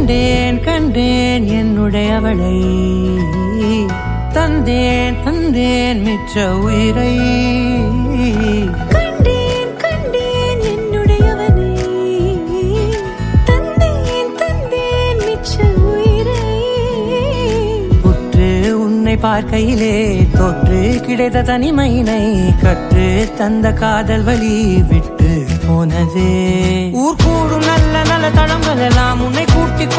கண்டேன் கண்டேன் என்னுடையவளை, தந்தேன் தந்தேன் மிச்ச உயிரை. கண்டேன் கண்டேன் என்னுடையவனை, தந்தேன் தந்தேன் மிச்ச உயிரை. உற்று உன்னை பார்க்கையிலே தொற்று கிடைத்த தனிமையினை கற்று தந்த காதல் வழி விட்டு போனதே. ஊர் கூடும் நல்ல நல்ல தளங்கள் எல்லாம் உன்னை கூட்டிக்